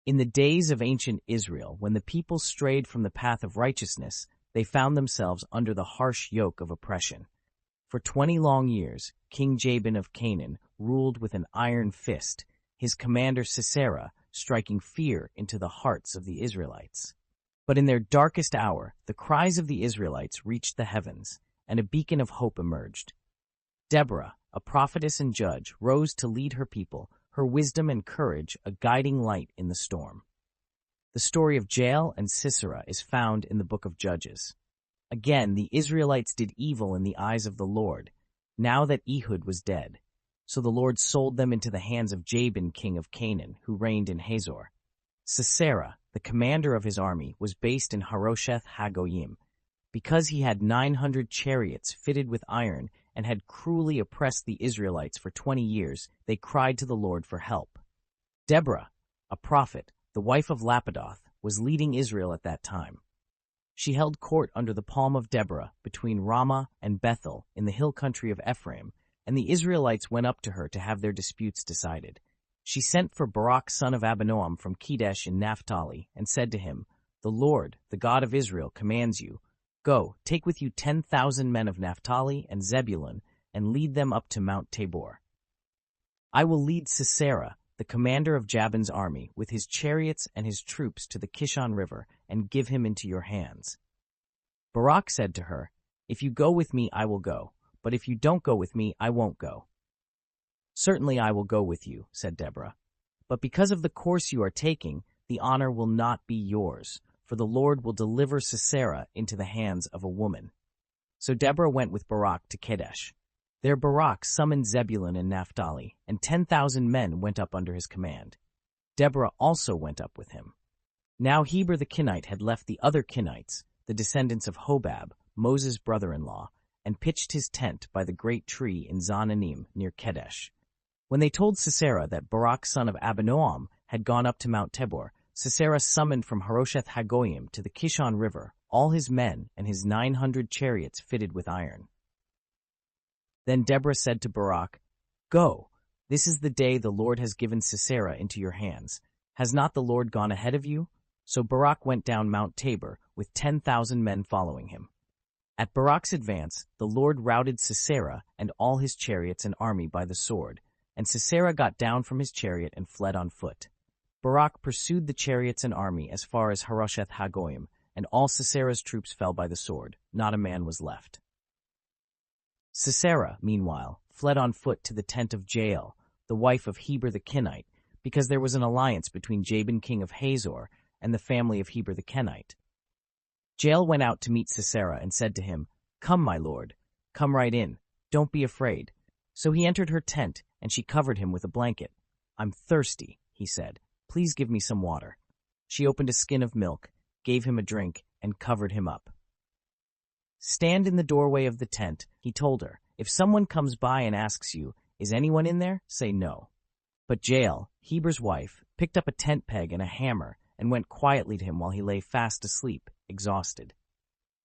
In the days of ancient Israel, when the people strayed from the path of righteousness, they found themselves under the harsh yoke of oppression. For 20 long years, King Jabin of Canaan ruled with an iron fist, his commander Sisera striking fear into the hearts of the Israelites. But in their darkest hour, the cries of the Israelites reached the heavens, and a beacon of hope emerged. Deborah, a prophetess and judge, rose to lead her people, her wisdom and courage a guiding light in the storm. The story of Jael and Sisera is found in the book of Judges. Again, the Israelites did evil in the eyes of the Lord, now that Ehud was dead. So the Lord sold them into the hands of Jabin, king of Canaan, who reigned in Hazor. Sisera, the commander of his army, was based in Harosheth Hagoyim. Because he had 900 chariots fitted with iron and had cruelly oppressed the Israelites for 20 years, they cried to the Lord for help. Deborah, a prophet, the wife of Lapidoth, was leading Israel at that time. She held court under the palm of Deborah between Ramah and Bethel in the hill country of Ephraim, and the Israelites went up to her to have their disputes decided. She sent for Barak son of Abinoam from Kedesh in Naphtali and said to him, "The Lord, the God of Israel, commands you, go, take with you 10,000 men of Naphtali and Zebulun, and lead them up to Mount Tabor. I will lead Sisera, the commander of Jabin's army, with his chariots and his troops to the Kishon River, and give him into your hands." Barak said to her, "If you go with me, I will go, but if you don't go with me, I won't go." "Certainly I will go with you," said Deborah. "But because of the course you are taking, the honor will not be yours, for the Lord will deliver Sisera into the hands of a woman." So Deborah went with Barak to Kadesh. There Barak summoned Zebulun and Naphtali, and 10,000 men went up under his command. Deborah also went up with him. Now Heber the Kenite had left the other Kenites, the descendants of Hobab, Moses' brother-in-law, and pitched his tent by the great tree in Zaananim near Kadesh. When they told Sisera that Barak son of Abinoam had gone up to Mount Tabor, Sisera summoned from Harosheth Hagoyim to the Kishon River all his men and his 900 chariots fitted with iron. Then Deborah said to Barak, "Go, this is the day the Lord has given Sisera into your hands. Has not the Lord gone ahead of you?" So Barak went down Mount Tabor with 10,000 men following him. At Barak's advance, the Lord routed Sisera and all his chariots and army by the sword, and Sisera got down from his chariot and fled on foot. Barak pursued the chariots and army as far as Harosheth Hagoyim, and all Sisera's troops fell by the sword. Not a man was left. Sisera, meanwhile, fled on foot to the tent of Jael, the wife of Heber the Kenite, because there was an alliance between Jabin king of Hazor and the family of Heber the Kenite. Jael went out to meet Sisera and said to him, "Come, my lord, come right in. Don't be afraid." So he entered her tent, and she covered him with a blanket. "I'm thirsty," he said. "Please give me some water." She opened a skin of milk, gave him a drink, and covered him up. "Stand in the doorway of the tent," he told her. "If someone comes by and asks you, 'Is anyone in there?' say no." But Jael, Heber's wife, picked up a tent peg and a hammer and went quietly to him while he lay fast asleep, exhausted.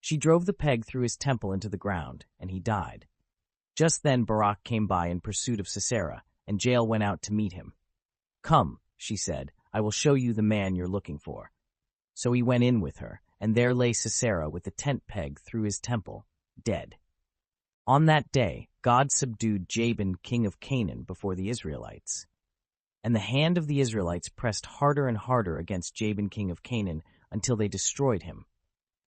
She drove the peg through his temple into the ground, and he died. Just then Barak came by in pursuit of Sisera, and Jael went out to meet him. "Come," she said, "I will show you the man you're looking for." So he went in with her, and there lay Sisera with the tent peg through his temple, dead. On that day, God subdued Jabin, king of Canaan, before the Israelites. And the hand of the Israelites pressed harder and harder against Jabin, king of Canaan, until they destroyed him.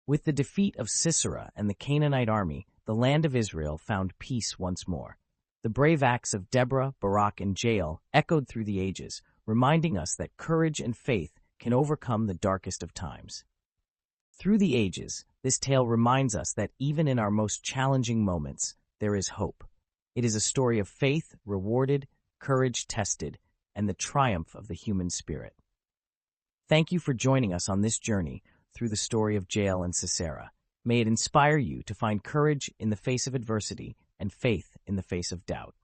With the defeat of Sisera and the Canaanite army, the land of Israel found peace once more. The brave acts of Deborah, Barak, and Jael echoed through the ages, reminding us that courage and faith can overcome the darkest of times. Through the ages, this tale reminds us that even in our most challenging moments, there is hope. It is a story of faith rewarded, courage tested, and the triumph of the human spirit. Thank you for joining us on this journey through the story of Jael and Sisera. May it inspire you to find courage in the face of adversity and faith in the face of doubt.